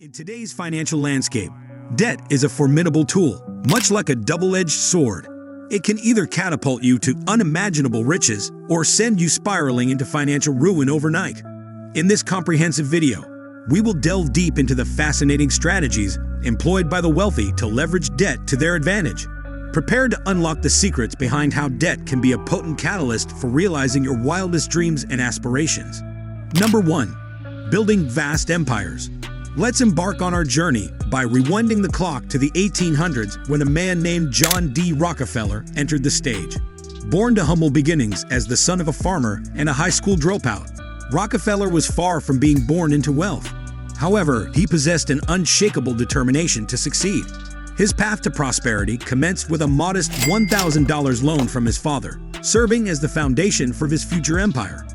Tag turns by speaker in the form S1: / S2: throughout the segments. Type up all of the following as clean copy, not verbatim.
S1: In today's financial landscape, debt is a formidable tool, much like a double-edged sword. It can either catapult you to unimaginable riches or send you spiraling into financial ruin overnight. In this comprehensive video, we will delve deep into the fascinating strategies employed by the wealthy to leverage debt to their advantage. Prepare to unlock the secrets behind how debt can be a potent catalyst for realizing your wildest dreams and aspirations. Number 1. Building vast empires. Let's embark on our journey by rewinding the clock to the 1800s when a man named John D. Rockefeller entered the stage. Born to humble beginnings as the son of a farmer and a high school dropout, Rockefeller was far from being born into wealth. However, he possessed an unshakable determination to succeed. His path to prosperity commenced with a modest $1,000 loan from his father, serving as the foundation for his future empire.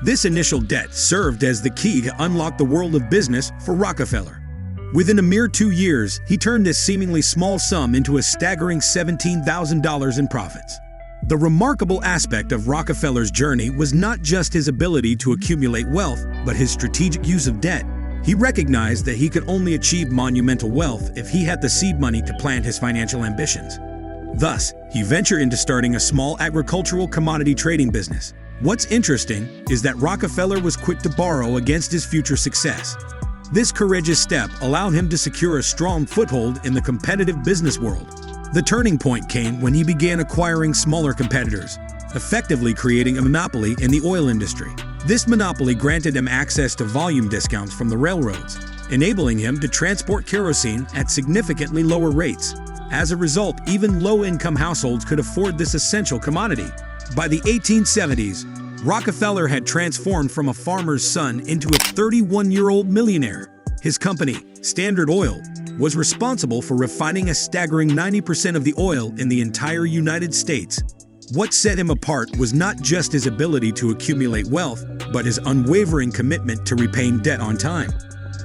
S1: This initial debt served as the key to unlock the world of business for Rockefeller. Within a mere 2 years, he turned this seemingly small sum into a staggering $17,000 in profits. The remarkable aspect of Rockefeller's journey was not just his ability to accumulate wealth, but his strategic use of debt. He recognized that he could only achieve monumental wealth if he had the seed money to plant his financial ambitions. Thus, he ventured into starting a small agricultural commodity trading business. What's interesting is that Rockefeller was quick to borrow against his future success. This courageous step allowed him to secure a strong foothold in the competitive business world. The turning point came when he began acquiring smaller competitors, effectively creating a monopoly in the oil industry. This monopoly granted him access to volume discounts from the railroads, enabling him to transport kerosene at significantly lower rates. As a result, even low-income households could afford this essential commodity. By the 1870s, Rockefeller had transformed from a farmer's son into a 31-year-old millionaire. His company, Standard Oil, was responsible for refining a staggering 90% of the oil in the entire United States. What set him apart was not just his ability to accumulate wealth, but his unwavering commitment to repaying debt on time.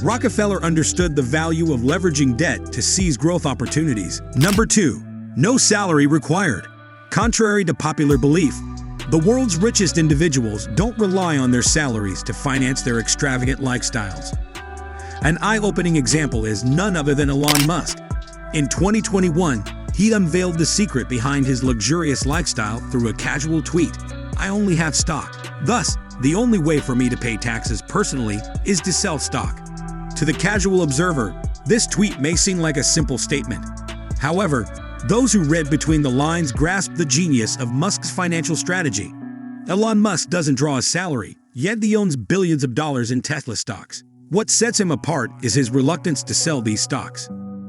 S1: Rockefeller understood the value of leveraging debt to seize growth opportunities. Number 2. No salary required. Contrary to popular belief, the world's richest individuals don't rely on their salaries to finance their extravagant lifestyles. An eye-opening example is none other than Elon Musk. In 2021, he unveiled the secret behind his luxurious lifestyle through a casual tweet: "I only have stock. Thus, the only way for me to pay taxes personally is to sell stock." To the casual observer, this tweet may seem like a simple statement. However, those who read between the lines grasped the genius of Musk's financial strategy. Elon Musk doesn't draw a salary, yet he owns billions of dollars in Tesla stocks. What sets him apart is his reluctance to sell these stocks.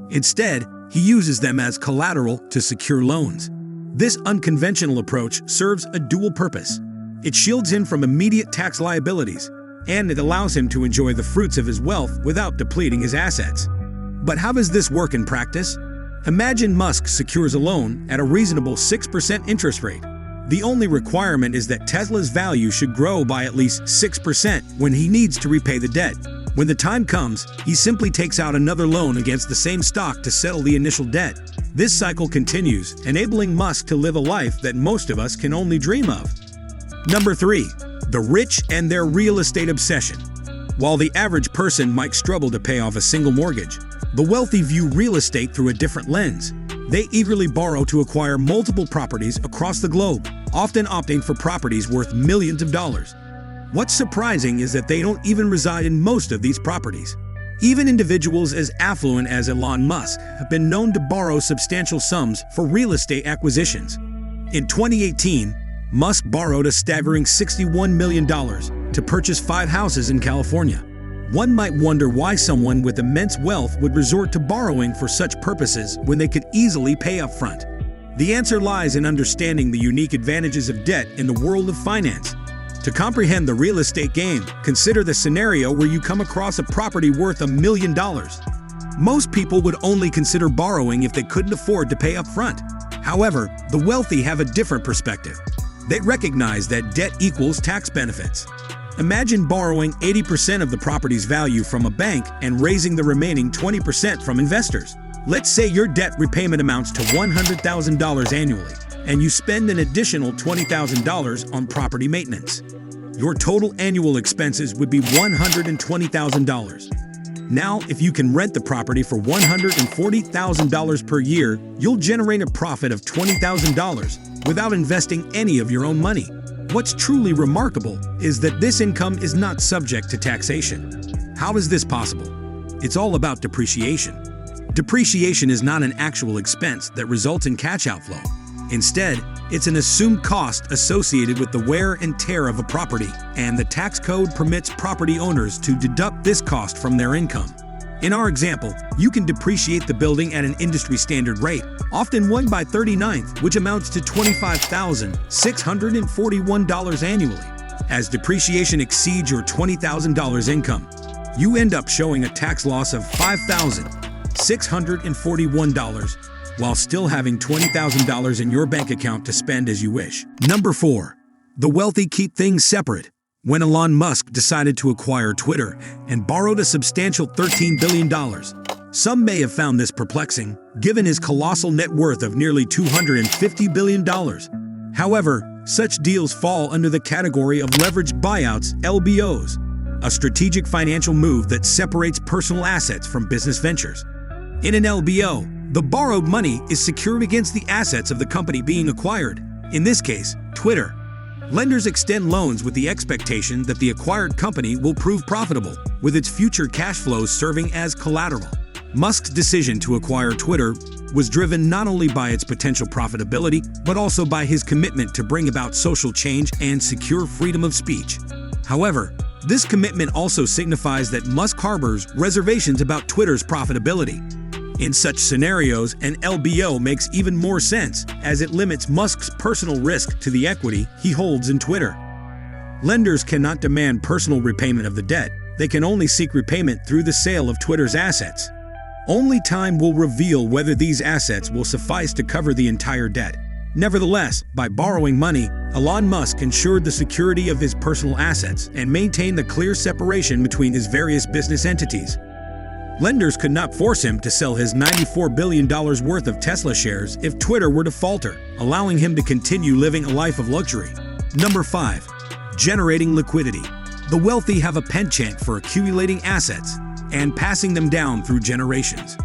S1: Instead, he uses them as collateral to secure loans. This unconventional approach serves a dual purpose. It shields him from immediate tax liabilities, and it allows him to enjoy the fruits of his wealth without depleting his assets. But how does this work in practice? Imagine Musk secures a loan at a reasonable 6% interest rate. The only requirement is that Tesla's value should grow by at least 6% when he needs to repay the debt. When the time comes, he simply takes out another loan against the same stock to settle the initial debt. This cycle continues, enabling Musk to live a life that most of us can only dream of. Number 3. The rich and their real estate obsession. While the average person might struggle to pay off a single mortgage, the wealthy view real estate through a different lens. They eagerly borrow to acquire multiple properties across the globe, often opting for properties worth millions of dollars. What's surprising is that they don't even reside in most of these properties. Even individuals as affluent as Elon Musk have been known to borrow substantial sums for real estate acquisitions. In 2018, Musk borrowed a staggering $61 million to purchase 5 houses in California. One might wonder why someone with immense wealth would resort to borrowing for such purposes when they could easily pay up front. The answer lies in understanding the unique advantages of debt in the world of finance. To comprehend the real estate game, consider the scenario where you come across a property worth $1 million. Most people would only consider borrowing if they couldn't afford to pay up front. However, the wealthy have a different perspective. They recognize that debt equals tax benefits. Imagine borrowing 80% of the property's value from a bank and raising the remaining 20% from investors. Let's say your debt repayment amounts to $100,000 annually, and you spend an additional $20,000 on property maintenance. Your total annual expenses would be $120,000. Now, if you can rent the property for $140,000 per year, you'll generate a profit of $20,000 without investing any of your own money. What's truly remarkable is that this income is not subject to taxation. How is this possible? It's all about depreciation. Depreciation is not an actual expense that results in cash outflow. Instead, it's an assumed cost associated with the wear and tear of a property, and the tax code permits property owners to deduct this cost from their income. In our example, you can depreciate the building at an industry standard rate, often 1 by 39th, which amounts to $25,641 annually. As depreciation exceeds your $20,000 income, you end up showing a tax loss of $5,641 while still having $20,000 in your bank account to spend as you wish. Number 4. The wealthy keep things separate. When Elon Musk decided to acquire Twitter and borrowed a substantial $13 billion, some may have found this perplexing, given his colossal net worth of nearly $250 billion. However, such deals fall under the category of leveraged buyouts, LBOs, a strategic financial move that separates personal assets from business ventures. In an LBO, the borrowed money is secured against the assets of the company being acquired, in this case, Twitter. Lenders extend loans with the expectation that the acquired company will prove profitable, with its future cash flows serving as collateral. Musk's decision to acquire Twitter was driven not only by its potential profitability, but also by his commitment to bring about social change and secure freedom of speech. However, this commitment also signifies that Musk harbors reservations about Twitter's profitability. In such scenarios, an LBO makes even more sense, as it limits Musk's personal risk to the equity he holds in Twitter. Lenders cannot demand personal repayment of the debt. They can only seek repayment through the sale of Twitter's assets. Only time will reveal whether these assets will suffice to cover the entire debt. Nevertheless, by borrowing money, Elon Musk ensured the security of his personal assets and maintained the clear separation between his various business entities. Lenders could not force him to sell his $94 billion worth of Tesla shares if Twitter were to falter, allowing him to continue living a life of luxury. Number 5. Generating liquidity. The wealthy have a penchant for accumulating assets and passing them down through generations.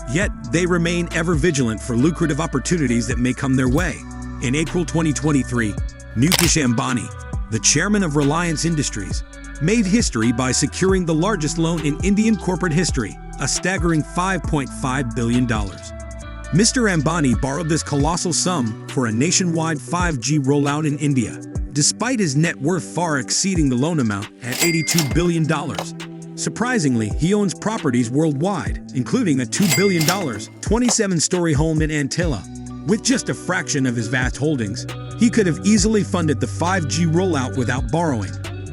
S1: Yet, they remain ever vigilant for lucrative opportunities that may come their way. In April 2023, Mukesh Ambani, the chairman of Reliance Industries, made history by securing the largest loan in Indian corporate history, a staggering $5.5 billion. Mr. Ambani borrowed this colossal sum for a nationwide 5G rollout in India, despite his net worth far exceeding the loan amount at $82 billion. Surprisingly, he owns properties worldwide, including a $2 billion, 27-story home in Antilla. With just a fraction of his vast holdings, he could have easily funded the 5G rollout without borrowing.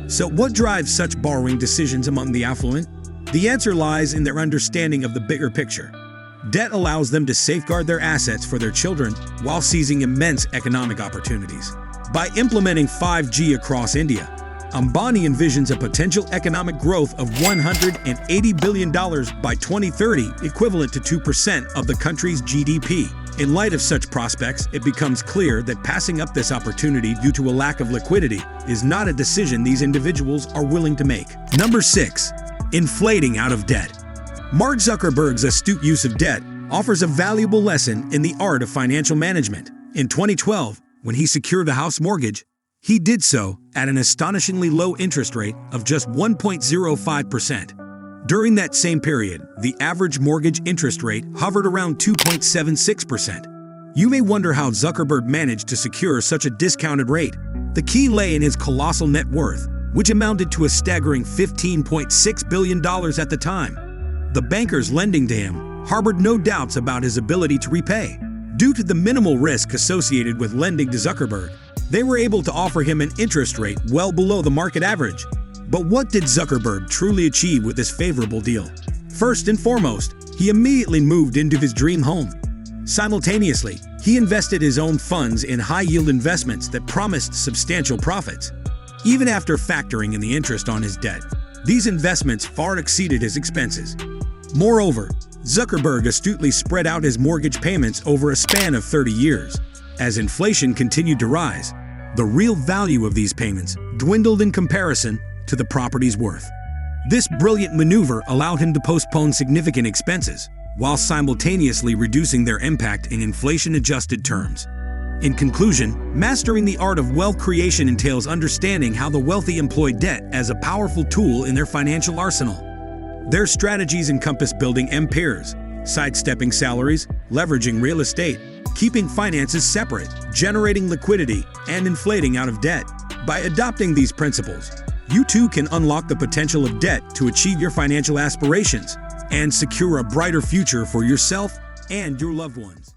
S1: So what drives such borrowing decisions among the affluent? The answer lies in their understanding of the bigger picture. Debt allows them to safeguard their assets for their children while seizing immense economic opportunities. By implementing 5G across India, Ambani envisions a potential economic growth of $180 billion by 2030, equivalent to 2% of the country's GDP. In light of such prospects, it becomes clear that passing up this opportunity due to a lack of liquidity is not a decision these individuals are willing to make. Number 6. Inflating out of debt. Mark Zuckerberg's astute use of debt offers a valuable lesson in the art of financial management. In 2012, when he secured a house mortgage, he did so at an astonishingly low interest rate of just 1.05%. During that same period, the average mortgage interest rate hovered around 2.76%. You may wonder how Zuckerberg managed to secure such a discounted rate. The key lay in his colossal net worth, which amounted to a staggering $15.6 billion at the time. The bankers lending to him harbored no doubts about his ability to repay. Due to the minimal risk associated with lending to Zuckerberg, they were able to offer him an interest rate well below the market average. But what did Zuckerberg truly achieve with this favorable deal? First and foremost, he immediately moved into his dream home. Simultaneously, he invested his own funds in high-yield investments that promised substantial profits. Even after factoring in the interest on his debt, these investments far exceeded his expenses. Moreover, Zuckerberg astutely spread out his mortgage payments over a span of 30 years. As inflation continued to rise, the real value of these payments dwindled in comparison to the property's worth. This brilliant maneuver allowed him to postpone significant expenses, while simultaneously reducing their impact in inflation-adjusted terms. In conclusion, mastering the art of wealth creation entails understanding how the wealthy employ debt as a powerful tool in their financial arsenal. Their strategies encompass building empires, sidestepping salaries, leveraging real estate, keeping finances separate, generating liquidity, and inflating out of debt. By adopting these principles, you too can unlock the potential of debt to achieve your financial aspirations and secure a brighter future for yourself and your loved ones.